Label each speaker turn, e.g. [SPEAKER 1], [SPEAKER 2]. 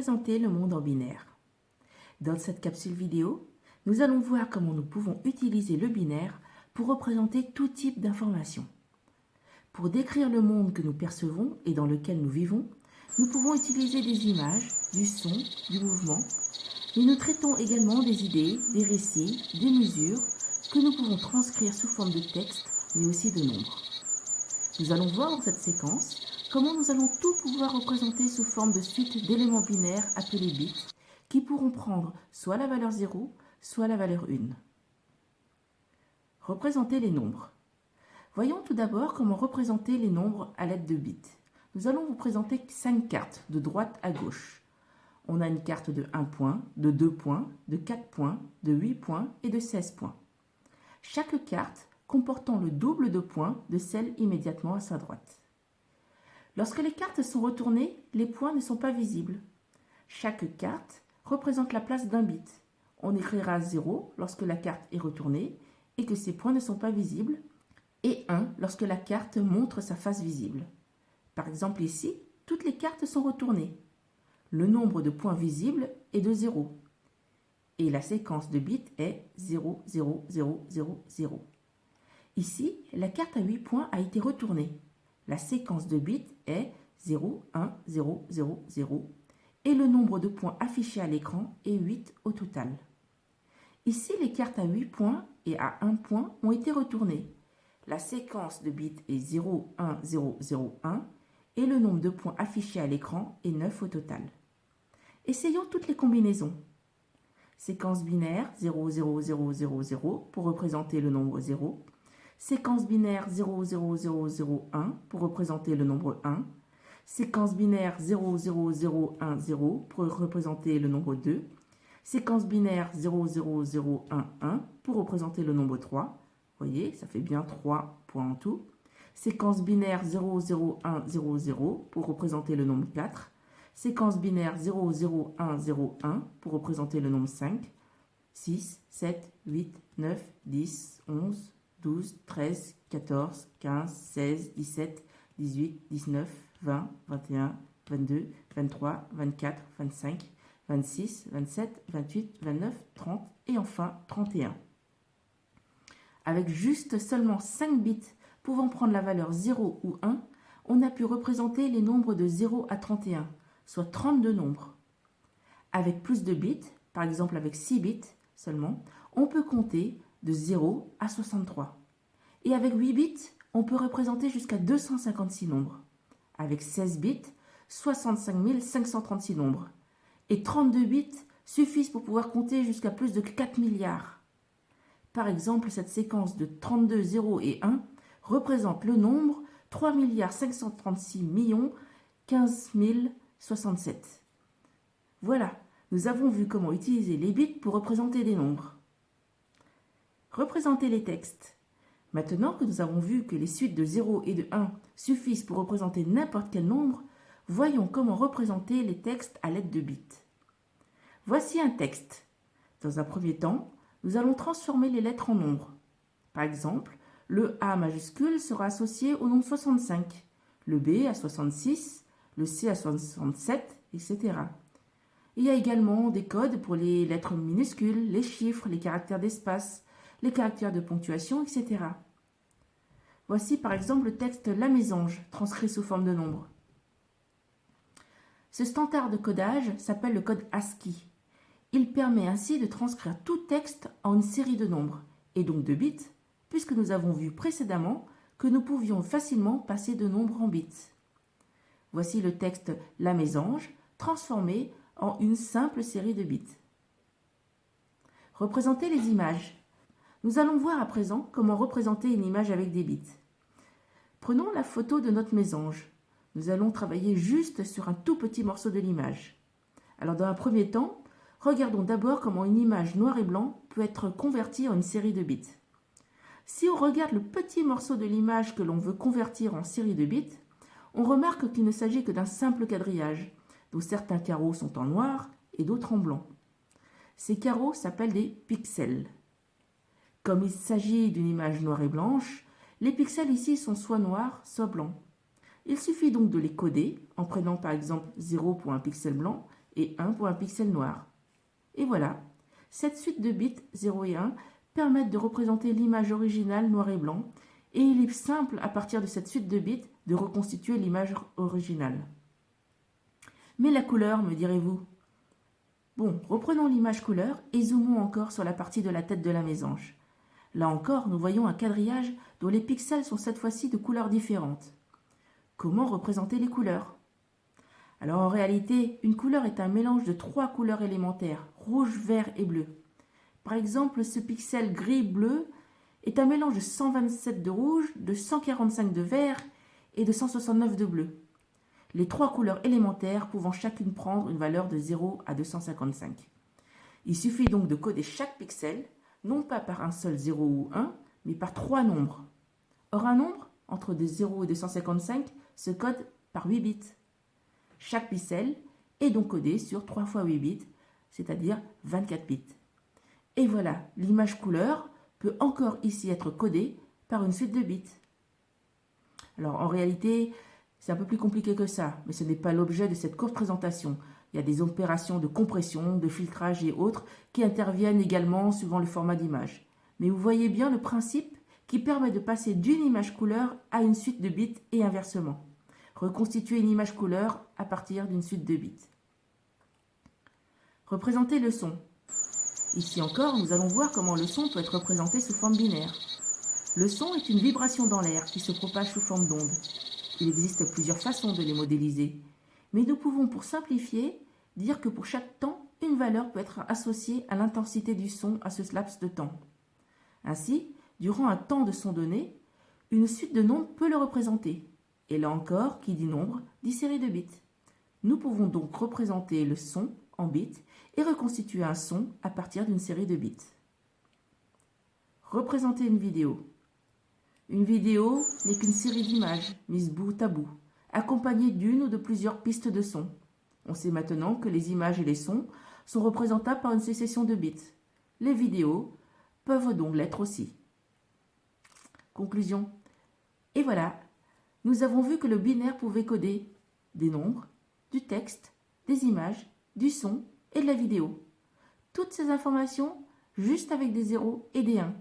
[SPEAKER 1] représenter le monde en binaire. Dans cette capsule vidéo, nous allons voir comment nous pouvons utiliser le binaire pour représenter tout type d'informations. Pour décrire le monde que nous percevons et dans lequel nous vivons, nous pouvons utiliser des images, du son, du mouvement, mais nous traitons également des idées, des récits, des mesures que nous pouvons transcrire sous forme de texte, mais aussi de nombres. Nous allons voir dans cette séquence comment nous allons tout pouvoir représenter sous forme de suite d'éléments binaires appelés bits, qui pourront prendre soit la valeur 0, soit la valeur 1. Représenter les nombres. Voyons tout d'abord comment représenter les nombres à l'aide de bits. Nous allons vous présenter 5 cartes de droite à gauche. On a une carte de 1 point, de 2 points, de 4 points, de 8 points et de 16 points. Chaque carte comportant le double de points de celle immédiatement à sa droite. Lorsque les cartes sont retournées, les points ne sont pas visibles. Chaque carte représente la place d'un bit. On écrira 0 lorsque la carte est retournée et que ces points ne sont pas visibles, et 1 lorsque la carte montre sa face visible. Par exemple ici, toutes les cartes sont retournées. Le nombre de points visibles est de 0. Et la séquence de bits est 0, 0, 0, 0, 0. Ici, la carte à 8 points a été retournée. La séquence de bits est 0, 1, 0, 0, 0. Et le nombre de points affichés à l'écran est 8 au total. Ici, les cartes à 8 points et à 1 point ont été retournées. La séquence de bits est 0, 1, 0, 0, 1 et le nombre de points affichés à l'écran est 9 au total. Essayons toutes les combinaisons. Séquence binaire 0, 0, 0, 0, 0 pour représenter le nombre 0. Séquence binaire 0, 0, 0, 0, 1 pour représenter le nombre 1. Séquence binaire 0, 0, 0, 1, 0 pour représenter le nombre 2. Séquence binaire 0, 0, 0, 1, 1 pour représenter le nombre 3. Vous voyez, ça fait bien 3 points en tout. Séquence binaire 0, 0, 1, 0, 0 pour représenter le nombre 4. Séquence binaire 0, 0, 1, 0, 1 pour représenter le nombre 5. 6, 7, 8, 9, 10, 11, 12, 13, 14, 15, 16, 17, 18, 19, 20, 21, 22, 23, 24, 25, 26, 27, 28, 29, 30 et enfin 31. Avec juste seulement 5 bits pouvant prendre la valeur 0 ou 1, on a pu représenter les nombres de 0 à 31, soit 32 nombres. Avec plus de bits, par exemple avec 6 bits seulement, on peut compter de 0 à 63. Et avec 8 bits, on peut représenter jusqu'à 256 nombres. Avec 16 bits, 65 536 nombres. Et 32 bits suffisent pour pouvoir compter jusqu'à plus de 4 milliards. Par exemple, cette séquence de 32, 0 et 1 représente le nombre 3 536 15 067. Voilà, nous avons vu comment utiliser les bits pour représenter des nombres. Représenter les textes. Maintenant que nous avons vu que les suites de 0 et de 1 suffisent pour représenter n'importe quel nombre, voyons comment représenter les textes à l'aide de bits. Voici un texte. Dans un premier temps, nous allons transformer les lettres en nombres. Par exemple, le A majuscule sera associé au nombre 65, le B à 66, le C à 67, etc. Il y a également des codes pour les lettres minuscules, les chiffres, les caractères d'espace, les caractères de ponctuation, etc. Voici par exemple le texte La Mésange, transcrit sous forme de nombre. Ce standard de codage s'appelle le code ASCII. Il permet ainsi de transcrire tout texte en une série de nombres, et donc de bits, puisque nous avons vu précédemment que nous pouvions facilement passer de nombres en bits. Voici le texte La Mésange, transformé en une simple série de bits. Représenter les images. Nous allons voir à présent comment représenter une image avec des bits. Prenons la photo de notre mésange. Nous allons travailler juste sur un tout petit morceau de l'image. Alors dans un premier temps, regardons d'abord comment une image noir et blanc peut être convertie en une série de bits. Si on regarde le petit morceau de l'image que l'on veut convertir en série de bits, on remarque qu'il ne s'agit que d'un simple quadrillage, dont certains carreaux sont en noir et d'autres en blanc. Ces carreaux s'appellent des pixels. Comme il s'agit d'une image noire et blanche, les pixels ici sont soit noirs, soit blancs. Il suffit donc de les coder en prenant par exemple 0 pour un pixel blanc et 1 pour un pixel noir. Et voilà, cette suite de bits 0 et 1 permettent de représenter l'image originale noir et blanc, et il est simple à partir de cette suite de bits de reconstituer l'image originale. Mais la couleur, me direz-vous? Bon, reprenons l'image couleur et zoomons encore sur la partie de la tête de la mésange. Là encore, nous voyons un quadrillage dont les pixels sont cette fois-ci de couleurs différentes. Comment représenter les couleurs? Alors en réalité, une couleur est un mélange de 3 couleurs élémentaires, rouge, vert et bleu. Par exemple, ce pixel gris-bleu est un mélange de 127 de rouge, de 145 de vert et de 169 de bleu. Les 3 couleurs élémentaires pouvant chacune prendre une valeur de 0 à 255. Il suffit donc de coder chaque pixel, non pas par un seul 0 ou 1, mais par 3 nombres. Or un nombre, entre des 0 et 255, se code par 8 bits. Chaque pixel est donc codé sur 3 fois 8 bits, c'est-à-dire 24 bits. Et voilà, l'image couleur peut encore ici être codée par une suite de bits. Alors en réalité, c'est un peu plus compliqué que ça, mais ce n'est pas l'objet de cette courte présentation. Il y a des opérations de compression, de filtrage et autres qui interviennent également suivant le format d'image. Mais vous voyez bien le principe qui permet de passer d'une image couleur à une suite de bits et inversement. Reconstituer une image couleur à partir d'une suite de bits. Représenter le son. Ici encore, nous allons voir comment le son peut être représenté sous forme binaire. Le son est une vibration dans l'air qui se propage sous forme d'onde. Il existe plusieurs façons de les modéliser, mais nous pouvons pour simplifier dire que pour chaque temps, une valeur peut être associée à l'intensité du son à ce laps de temps. Ainsi, durant un temps de son donné, une suite de nombres peut le représenter. Et là encore, qui dit nombre, dit série de bits. Nous pouvons donc représenter le son en bits et reconstituer un son à partir d'une série de bits. Représenter une vidéo. Une vidéo n'est qu'une série d'images mises bout à bout, accompagnées d'une ou de plusieurs pistes de son. On sait maintenant que les images et les sons sont représentables par une succession de bits. Les vidéos peuvent donc l'être aussi. Conclusion. Et voilà, nous avons vu que le binaire pouvait coder des nombres, du texte, des images, du son et de la vidéo. Toutes ces informations juste avec des 0 et des 1.